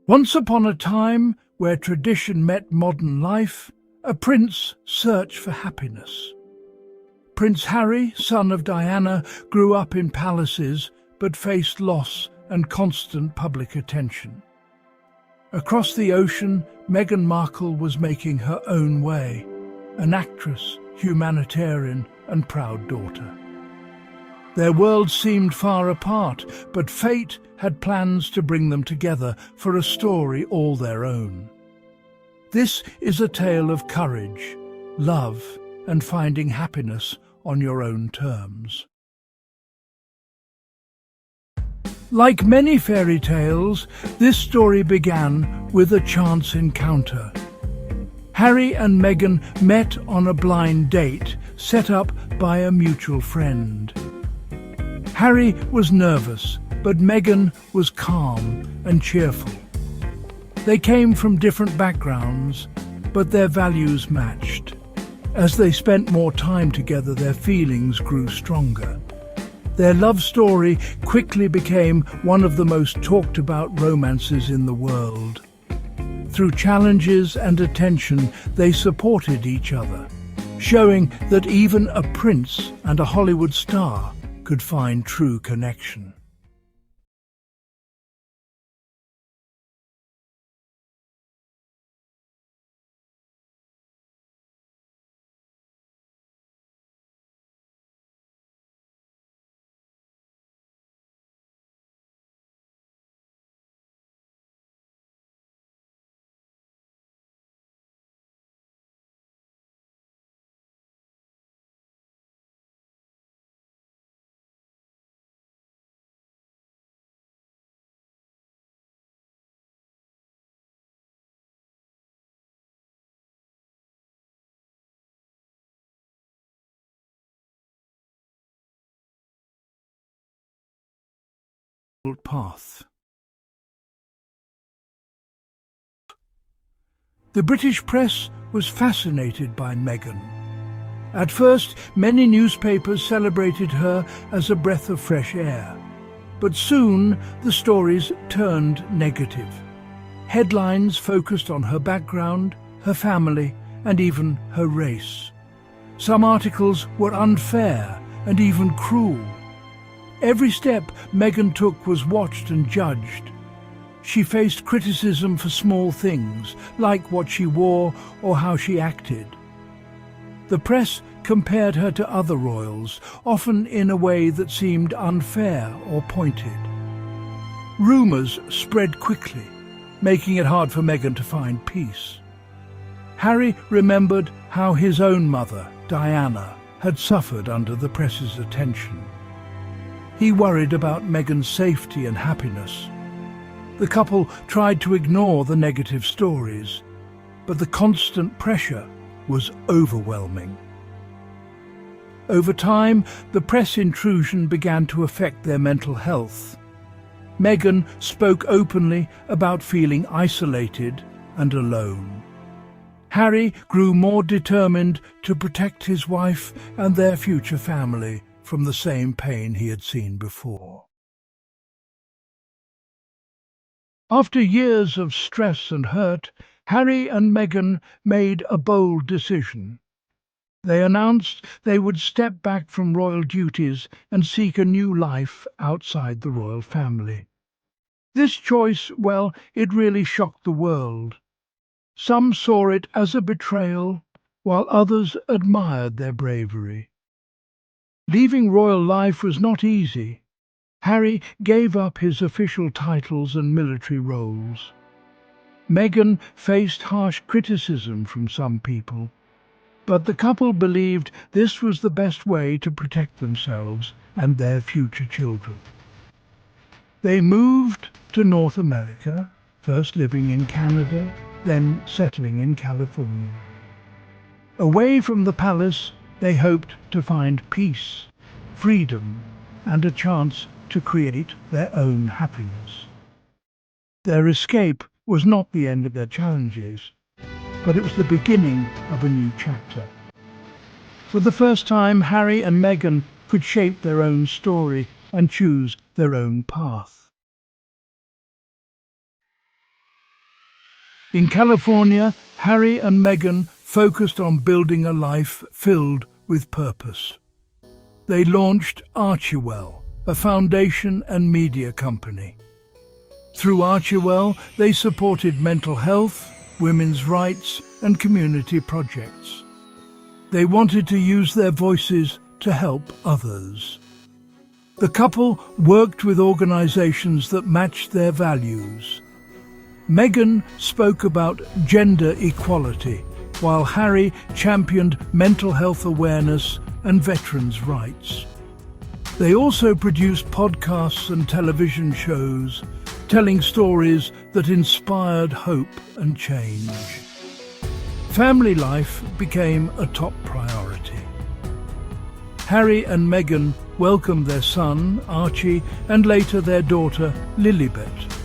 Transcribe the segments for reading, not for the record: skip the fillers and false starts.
Once upon a time, where tradition met modern life, a prince searched for happiness. Prince Harry, son of Diana, grew up in palaces but faced loss and constant public attention. Across the ocean, Meghan Markle was making her own way, an actress, humanitarian and proud daughter. Their worlds seemed far apart, but fate had plans to bring them together for a story all their own. This is a tale of courage, love, and finding happiness on your own terms. Like many fairy tales, this story began with a chance encounter. Harry and Meghan met on a blind date set up by a mutual friend. Harry was nervous, but Meghan was calm and cheerful. They came from different backgrounds, but their values matched. As they spent more time together, their feelings grew stronger. Their love story quickly became one of the most talked about romances in the world. Through challenges and attention, they supported each other, showing that even a prince and a Hollywood star could find true connection. Path. The British press was fascinated by Meghan. At first, many newspapers celebrated her as a breath of fresh air. But soon, the stories turned negative. Headlines focused on her background, her family, and even her race. Some articles were unfair and even cruel. Every step Meghan took was watched and judged. She faced criticism for small things, like what she wore or how she acted. The press compared her to other royals, often in a way that seemed unfair or pointed. Rumours spread quickly, making it hard for Meghan to find peace. Harry remembered how his own mother, Diana, had suffered under the press's attention. He worried about Meghan's safety and happiness. The couple tried to ignore the negative stories, but the constant pressure was overwhelming. Over time, the press intrusion began to affect their mental health. Meghan spoke openly about feeling isolated and alone. Harry grew more determined to protect his wife and their future family from the same pain he had seen before. After years of stress and hurt, Harry and Meghan made a bold decision. They announced they would step back from royal duties and seek a new life outside the royal family. This choice, well, it really shocked the world. Some saw it as a betrayal, while others admired their bravery. Leaving royal life was not easy. Harry gave up his official titles and military roles. Meghan faced harsh criticism from some people, but the couple believed this was the best way to protect themselves and their future children. They moved to North America, first living in Canada, then settling in California. Away from the palace, they hoped to find peace, freedom, and a chance to create their own happiness. Their escape was not the end of their challenges, but it was the beginning of a new chapter. For the first time, Harry and Meghan could shape their own story and choose their own path. In California, Harry and Meghan focused on building a life filled with purpose. They launched Archewell, a foundation and media company. Through Archewell, they supported mental health, women's rights, and community projects. They wanted to use their voices to help others. The couple worked with organizations that matched their values. Meghan spoke about gender equality, while Harry championed mental health awareness and veterans' rights. They also produced podcasts and television shows, telling stories that inspired hope and change. Family life became a top priority. Harry and Meghan welcomed their son, Archie, and later their daughter, Lilibet.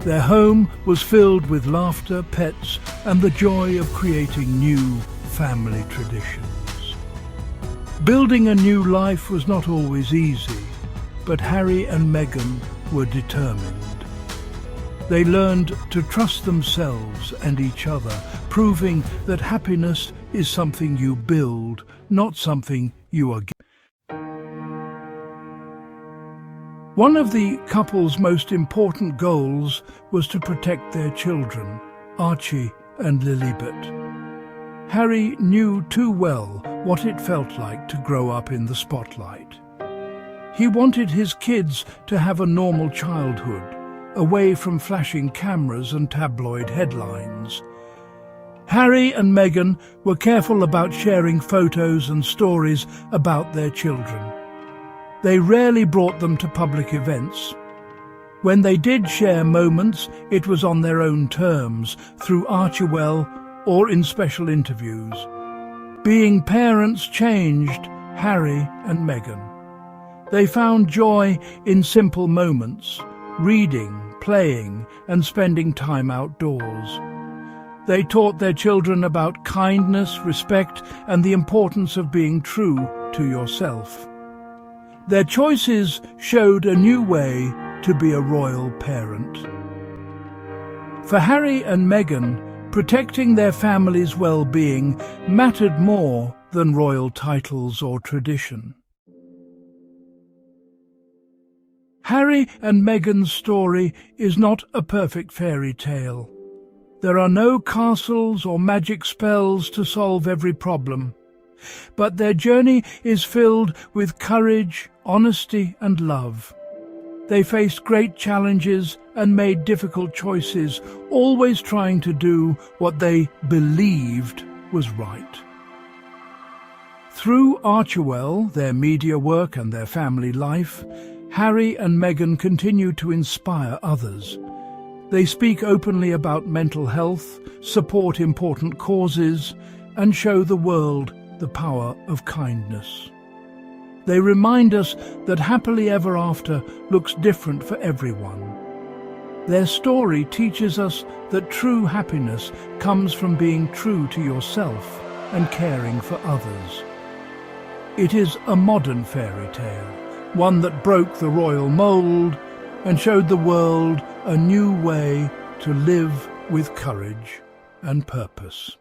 Their home was filled with laughter, pets, and the joy of creating new family traditions. Building a new life was not always easy, but Harry and Meghan were determined. They learned to trust themselves and each other, proving that happiness is something you build, not something you are given. One of the couple's most important goals was to protect their children, Archie and Lilibet. Harry knew too well what it felt like to grow up in the spotlight. He wanted his kids to have a normal childhood, away from flashing cameras and tabloid headlines. Harry and Meghan were careful about sharing photos and stories about their children. They rarely brought them to public events. When they did share moments, it was on their own terms, through Archewell or in special interviews. Being parents changed Harry and Meghan. They found joy in simple moments, reading, playing, and spending time outdoors. They taught their children about kindness, respect, and the importance of being true to yourself. Their choices showed a new way to be a royal parent. For Harry and Meghan, protecting their family's well-being mattered more than royal titles or tradition. Harry and Meghan's story is not a perfect fairy tale. There are no castles or magic spells to solve every problem, but their journey is filled with courage, honesty, and love. They faced great challenges and made difficult choices, always trying to do what they believed was right. Through Archewell, their media work and their family life, Harry and Meghan continue to inspire others. They speak openly about mental health, support important causes, and show the world the power of kindness. They remind us that happily ever after looks different for everyone. Their story teaches us that true happiness comes from being true to yourself and caring for others. It is a modern fairy tale, one that broke the royal mold and showed the world a new way to live with courage and purpose.